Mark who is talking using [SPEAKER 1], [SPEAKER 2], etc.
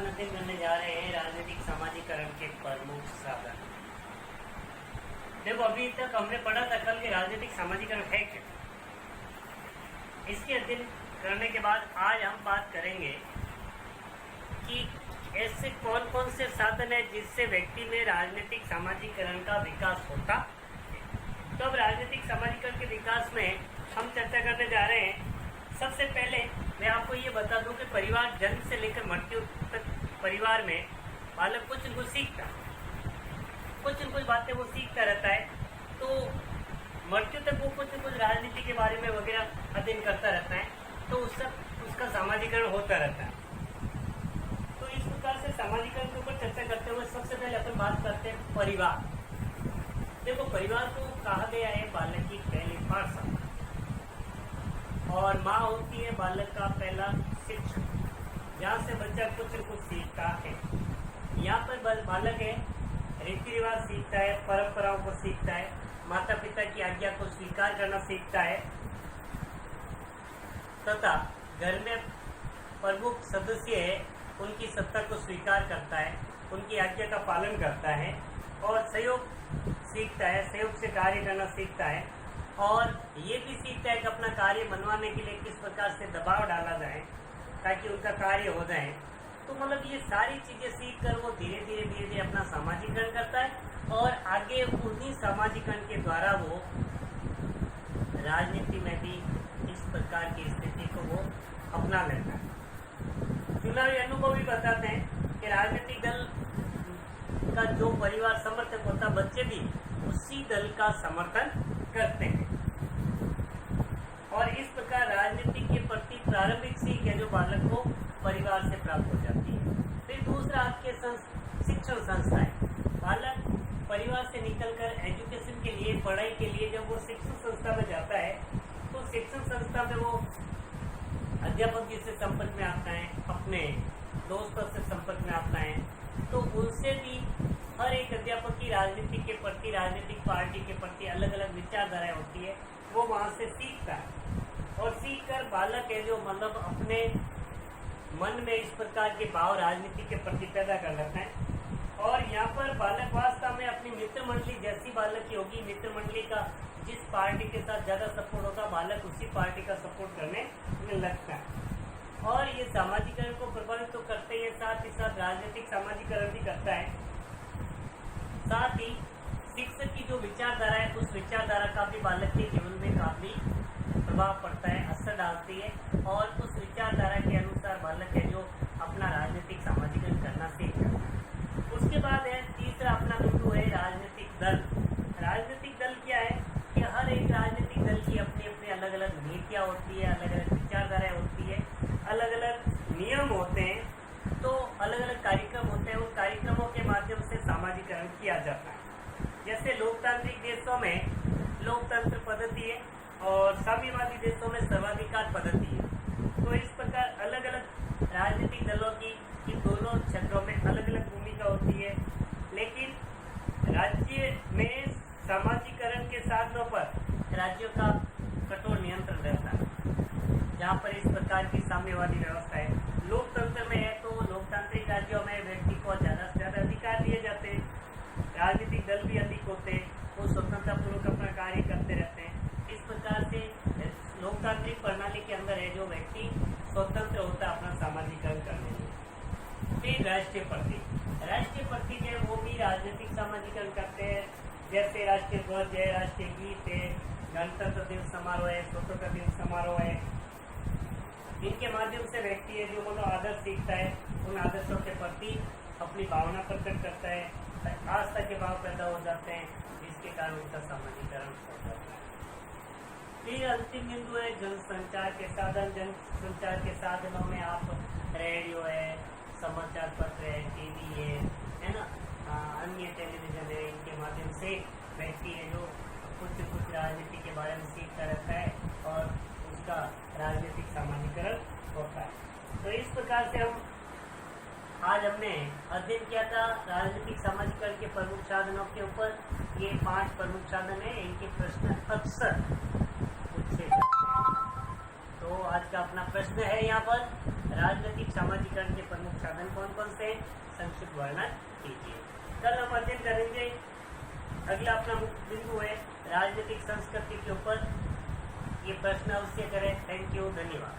[SPEAKER 1] अपन अध्ययन करने जा रहे हैं राजनीतिक सामाजिकरण के प्रमुख साधन। देखो, अभी तक हमने पढ़ा था कल के राजनीतिक सामाजिकरण है क्या। इसके अध्ययन करने के बाद आज हम बात करेंगे कि ऐसे कौन कौन से साधन है जिससे व्यक्ति में राजनीतिक सामाजिकरण का विकास होता। तो अब राजनीतिक सामाजिकरण के विकास में हम चर्चा करने जा रहे हैं। सबसे पहले मैं आपको ये बता दूं कि परिवार जन्म से लेकर मृत्यु तक परिवार में बालक कुछ न कुछ सीखता है, कुछ न कुछ बातें वो सीखता रहता है। तो मृत्यु तक वो कुछ न कुछ राजनीति के बारे में वगैरह अध्ययन करता रहता है, तो उसका सामाजिकरण होता रहता है। तो इस प्रकार से सामाजिकरण के ऊपर चर्चा करते हुए सबसे पहले अपन बात करते हैं परिवार। देखो, परिवार को कहा गया है बालक की पहली पाठशाला, और माँ होती है बालक का पहला शिक्षक, जहाँ से बच्चा कुछ न कुछ सीखता है। यहाँ पर बालक है रीति रिवाज सीखता है, परंपराओं को सीखता है, माता पिता की आज्ञा को स्वीकार करना सीखता है, तथा घर में प्रमुख सदस्य है उनकी सत्ता को स्वीकार करता है, उनकी आज्ञा का पालन करता है और सहयोग सीखता है, सहयोग से कार्य करना सीखता है। और ये भी सीखता है कि अपना कार्य मनवाने के लिए किस प्रकार से दबाव डाला जाए ताकि उनका कार्य हो जाए। तो मतलब ये सारी चीजें सीख कर वो धीरे धीरे अपना सामाजिकरण करता है और आगे उन्हीं सामाजिकरण के द्वारा वो राजनीति में भी इस प्रकार की स्थिति को वो अपना लेता है। चुनावी अनुभव भी बताते हैं कि राजनीतिक दल का जो परिवार समर्थक होता, बच्चे भी उसी दल का समर्थन करते हैं। और इस प्रकार राजनीति के प्रति प्रारंभिक सीख है जो बालक को परिवार से प्राप्त हो जाती है। फिर दूसरा आपके शिक्षण संस्थाएं। बालक परिवार से निकलकर एजुकेशन के लिए, पढ़ाई के लिए जब वो शिक्षण संस्था में जाता है तो शिक्षण संस्था में वो अध्यापक जी से संपर्क में आता है, अपने दोस्तों से संपर्क में आता है। तो उनसे भी हर एक अध्यापक की राजनीति के प्रति, राजनीतिक पार्टी के प्रति अलग अलग विचारधाराएं होती है, वो वहां से सीखता है। और सीख कर बालक है जो मतलब अपने मन में इस प्रकार के भाव राजनीति के प्रति पैदा कर लेता है। और यहाँ पर बालक वास्तव में अपनी मित्र मंडली जैसी बालक की होगी, मित्र मंडली का जिस पार्टी के साथ ज्यादा सपोर्ट होगा बालक उसी पार्टी का सपोर्ट करने में लगता है। और ये सामाजिकरण को प्रभावित तो करते ही, साथ ही साथ राजनीतिक सामाजिकरण भी करता है। साथ ही शिक्षक की जो विचारधारा है उस विचारधारा का भी बालक के जीवन में काफी प्रभाव पड़ता है, असर डालती है। और उस विचारधारा के अनुसार बालक है जो अपना राजनीतिक सामाजिकरण करना सीखता है। उसके बाद है तीसरा अपना बिंदु है राजनीतिक दल। राजनीतिक दल क्या है कि हर एक राजनीतिक दल की अपनी अपनी अलग अलग नीतियाँ होती है, अलग अलग विचारधाराएं होती है, अलग अलग नियम होते हैं। तो अलग अलग कार्यक्रम होते हैं, उन कार्यक्रमों के माध्यम से सामाजिकरण किया जाता है। जैसे लोकतांत्रिक देशों में लोकतंत्र पद्धति है और साम्यवादी देशों में सर्वाधिकार पद्धति है। तो इस प्रकार अलग अलग राजनीतिक दलों की इन दोनों क्षेत्रों में अलग अलग भूमिका होती है। लेकिन राज्य में सामाजिकरण के साधनों पर राज्यों का कठोर नियंत्रण रहता है, जहाँ पर इस प्रकार की साम्यवादी व्यवस्था है। लोकतंत्र में है तो लोकतांत्रिक राज्यों में व्यक्ति को ज्यादा से ज्यादा अधिकार दिए जाते हैं, राजनीतिक दल भी अधिक होते हैं, वो स्वतंत्रता पूर्वक अपना कार्य करते रहते हैं। इस प्रकार से लोकतांत्रिक प्रणाली के अंदर है जो व्यक्ति स्वतंत्र होता है अपना सामाजिकरण करने में। फिर राष्ट्रीय प्रतीक है, वो भी राजनीतिक सामाजिकरण करते हैं। जैसे राष्ट्रीय ध्वज है, राष्ट्रीय गीत है, गणतंत्र दिवस समारोह है, स्वतंत्रता दिवस समारोह है। इनके माध्यम से व्यक्ति है जो मतलब आदर्श सीखता है, उन आदर्शों के प्रति अपनी भावना प्रकट करता है, आस्था के भाव पैदा हो जाते हैं, जिसके कारण उनका सामाजिकरण हो जाता है। फिर अंतिम बिंदु है जनसंचार के साधन। जनसंचार के साधनों में आप रेडियो है, समाचार पत्र है, टीवी है ना, अन्य टेलीविजन है, इनके माध्यम से व्यक्ति है जो कुछ राजनीति के बारे में सीखता रहता है और उसका राजनीतिक सामाजिकरण होता है। तो इस प्रकार से आज हमने अध्ययन किया था राजनीतिक सामाजिकरण के प्रमुख साधनों के ऊपर। ये 5 प्रमुख साधन है, इनके प्रश्न अक्सर पूछे जाते हैं। तो आज का अपना प्रश्न है यहाँ पर राजनीतिक सामाजिकरण के प्रमुख साधन कौन कौन से हैं? संक्षिप्त वर्णन कीजिए। कल हम अध्ययन करेंगे, अगला अपना मुख्य बिंदु है राजनीतिक संस्कृति के ऊपर। ये प्रश्न अवश्य करें। थैंक यू, धन्यवाद।